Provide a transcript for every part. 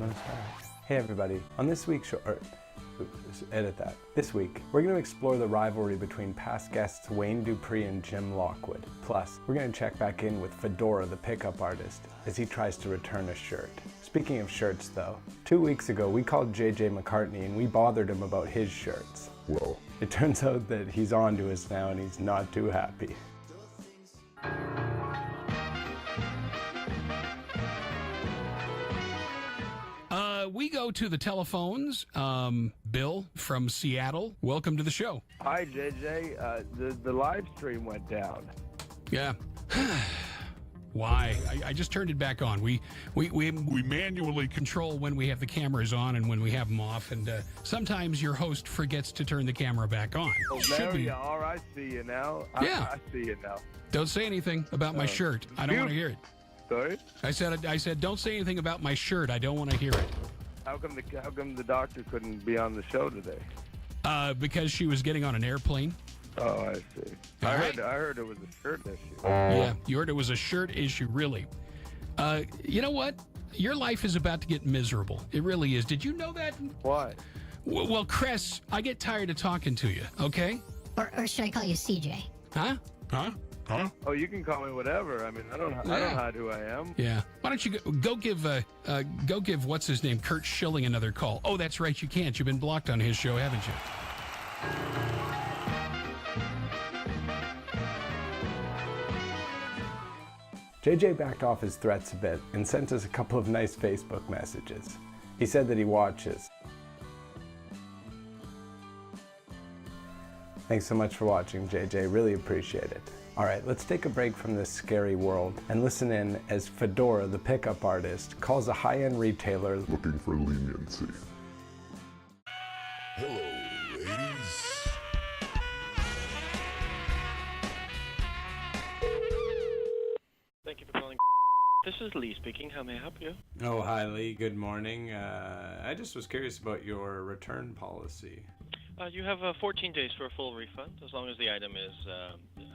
gonna start. Hey everybody, on this week's show, edit that. This week, we're going to explore the rivalry between past guests Wayne Dupree and Jim Lockwood. Plus, we're going to check back in with Pho'Dora, the pickup artist, as he tries to return a shirt. Speaking of shirts though, 2 weeks ago we called JJ McCartney and we bothered him about his shirts. Well, it turns out that he's on to us now and he's not too happy. We go to the telephones. Bill from Seattle, welcome to the show. Hi, JJ. The live stream went down. Yeah. Why? I just turned it back on. We manually control when we have the cameras on and when we have them off, and sometimes your host forgets to turn the camera back on. Oh, there you are. I see you now. Yeah. I see you now. Don't say anything about my shirt. I don't want to hear it. Sorry? I said, don't say anything about my shirt. I don't want to hear it. How come the doctor couldn't be on the show today? Because she was getting on an airplane. Oh, I see. I heard it was a shirt issue. Yeah, you heard it was a shirt issue, really. You know what? Your life is about to get miserable. It really is. Did you know that? Why? Well, Chris, I get tired of talking to you, okay? Or should I call you CJ? Huh? Oh, you can call me whatever. I mean, I don't hide who I am. Yeah. Why don't you go give what's his name, Kurt Schilling, another call? Oh, that's right, you can't. You've been blocked on his show, haven't you? JJ backed off his threats a bit and sent us a couple of nice Facebook messages. He said that he watches. Thanks so much for watching, JJ. Really appreciate it. All right, let's take a break from this scary world and listen in as Pho'Dora, the pickup artist, calls a high-end retailer looking for leniency. Hello, ladies. Thank you for calling. This is Lee speaking. How may I help you? Oh, hi Lee. Good morning. I just was curious about your return policy. You have 14 days for a full refund, as long as the item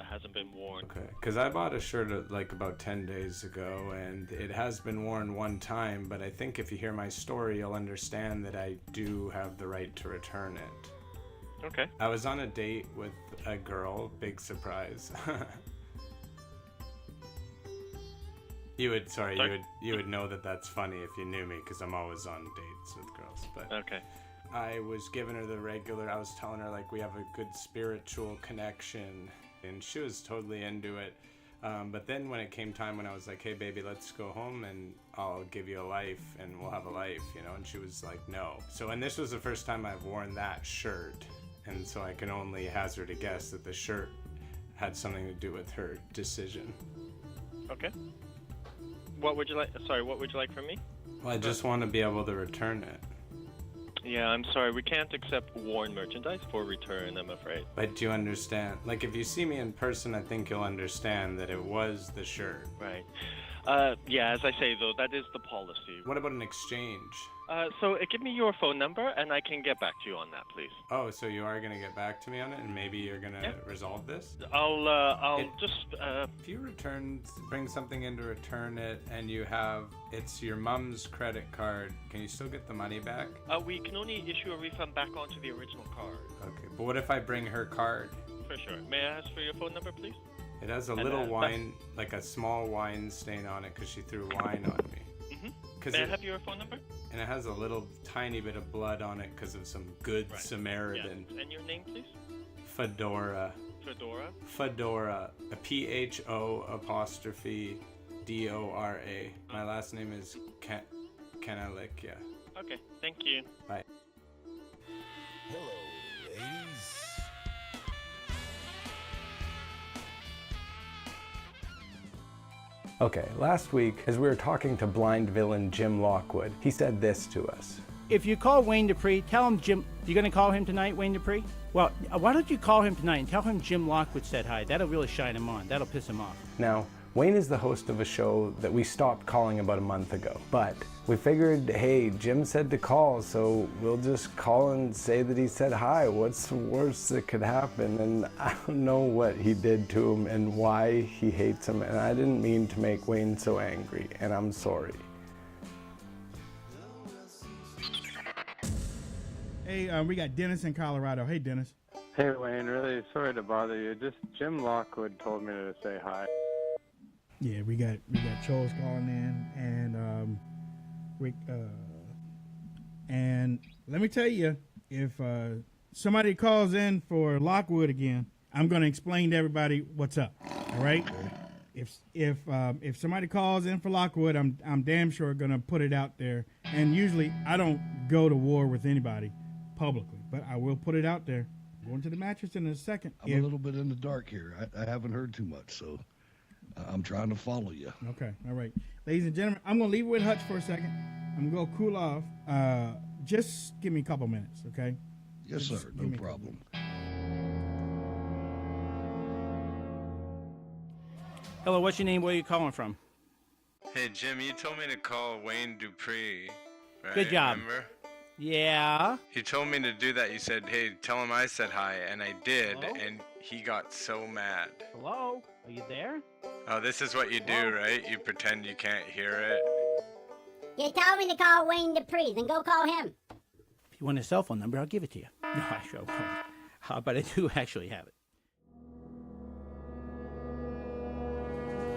hasn't been worn. Okay, because I bought a shirt like about 10 days ago, and it has been worn one time, but I think if you hear my story, you'll understand that I do have the right to return it. Okay. I was on a date with a girl, big surprise. You would know that that's funny if you knew me, because I'm always on dates with girls. But okay. I was giving her I was telling her like we have a good spiritual connection, and she was totally into it. But then when it came time when I was like, hey baby, let's go home and I'll give you a life and we'll have a life, you know, and she was like, no. So, and this was the first time I've worn that shirt, and so I can only hazard a guess that the shirt had something to do with her decision. Okay. What would you like? Sorry, what would you like from me? Well, I just want to be able to return it. Yeah, I'm sorry. We can't accept worn merchandise for return, I'm afraid. But do you understand? Like, if you see me in person, I think you'll understand that it was the shirt. Right. Yeah, as I say, though, that is the policy. What about an exchange? So give me your phone number, and I can get back to you on that, please. Oh, so you are going to get back to me on it, and maybe you're going to resolve this? If you bring something in to return it, and it's your mom's credit card, can you still get the money back? We can only issue a refund back onto the original card. Okay, but what if I bring her card? For sure. May I ask for your phone number, please? It has a little wine, like a small wine stain on it because she threw wine on me. Mm-hmm. May I have your phone number? And it has a little tiny bit of blood on it because of some good Samaritan. Yeah. And your name, please? Pho'Dora. Pho'Dora? Pho'Dora. A PHO'Dora. My last name is Kanalik, yeah. Okay, thank you. Bye. Hello, ladies. Okay, last week, as we were talking to blind villain Jim Lockwood, he said this to us. If you call Wayne Dupree, tell him Jim, you're going to call him tonight, Wayne Dupree? Well, why don't you call him tonight and tell him Jim Lockwood said hi. That'll really shine him on. That'll piss him off. Now, Wayne is the host of a show that we stopped calling about a month ago, but we figured, hey, Jim said to call, so we'll just call and say that he said hi. What's the worst that could happen? And I don't know what he did to him and why he hates him, and I didn't mean to make Wayne so angry, and I'm sorry. Hey, we got Dennis in Colorado. Hey, Dennis. Hey, Wayne, really sorry to bother you. Just Jim Lockwood told me to say hi. Yeah, we got Charles calling in, and Rick. And let me tell you, if somebody calls in for Lockwood again, I'm going to explain to everybody what's up. All right. If somebody calls in for Lockwood, I'm damn sure going to put it out there. And usually I don't go to war with anybody publicly, but I will put it out there. Going to the mattress in a second. I'm a little bit in the dark here. I haven't heard too much, so I'm trying to follow you. Okay, all right. Ladies and gentlemen, I'm going to leave it with Hutch for a second. I'm going to go cool off. Just give me a couple minutes, okay? Yes, sir. No problem. Hello, what's your name? Where are you calling from? Hey, Jim, you told me to call Wayne Dupree, right? Good job. Remember? Yeah. He told me to do that. You said, hey, tell him I said hi, and I did, and he got so mad. Hello? Are you there? Oh, this is what you do, right? You pretend you can't hear it. You told me to call Wayne Dupree, then go call him. If you want his cell phone number, I'll give it to you. No, I sure won't. But I do actually have it.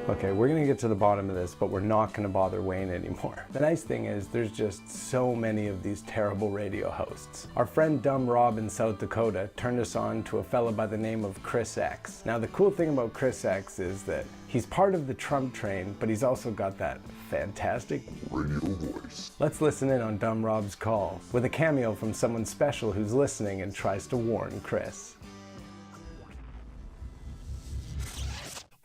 Okay, we're gonna get to the bottom of this, but we're not gonna bother Wayne anymore. The nice thing is there's just so many of these terrible radio hosts. Our friend Dumb Rob in South Dakota turned us on to a fella by the name of ChrisX. Now the cool thing about ChrisX is that he's part of the Trump train, but he's also got that fantastic Radio voice. Let's listen in on Dumb Rob's call with a cameo from someone special who's listening and tries to warn Chris.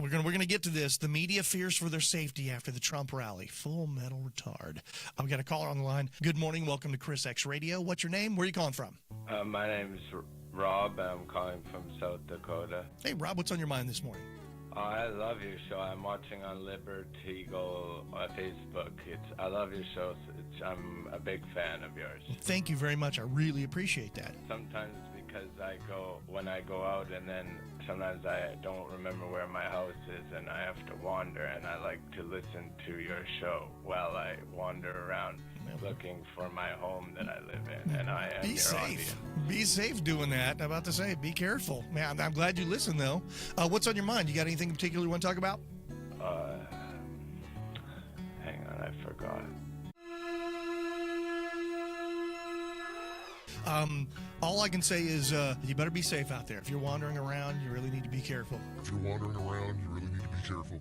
We're gonna get to this. The media fears for their safety after the Trump rally. Full metal retard. I've got a caller on the line. Good morning. Welcome to ChrisX Radio. What's your name? Where are you calling from? My name's Rob. I'm calling from South Dakota. Hey, Rob, what's on your mind this morning? I love your show. I'm watching on Libertygo Facebook. I love your show. I'm a big fan of yours. Thank you very much. I really appreciate that. Sometimes because when I go out, and then sometimes I don't remember where my house is and I have to wander, and I like to listen to your show while I wander around looking for my home that I live in, and I am Be your safe. audience. Be safe doing that. I'm about to say, be careful. Man, I'm glad you listened, though. What's on your mind? You got anything in particular you want to talk about? Hang on, I forgot. All I can say is you better be safe out there. If you're wandering around, you really need to be careful. If you're wandering around, you really need to be careful.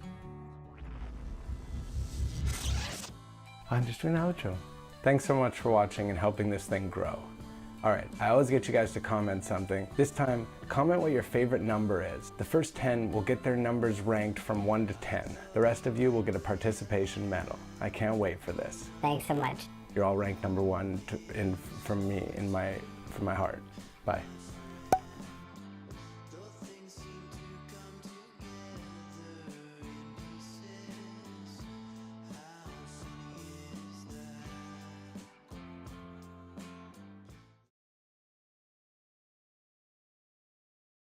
I'm just doing an outro. Thanks so much for watching and helping this thing grow. Alright, I always get you guys to comment something. This time, comment what your favorite number is. The first 10 will get their numbers ranked from 1 to 10. The rest of you will get a participation medal. I can't wait for this. Thanks so much. You're all ranked number 1 from my heart. Bye.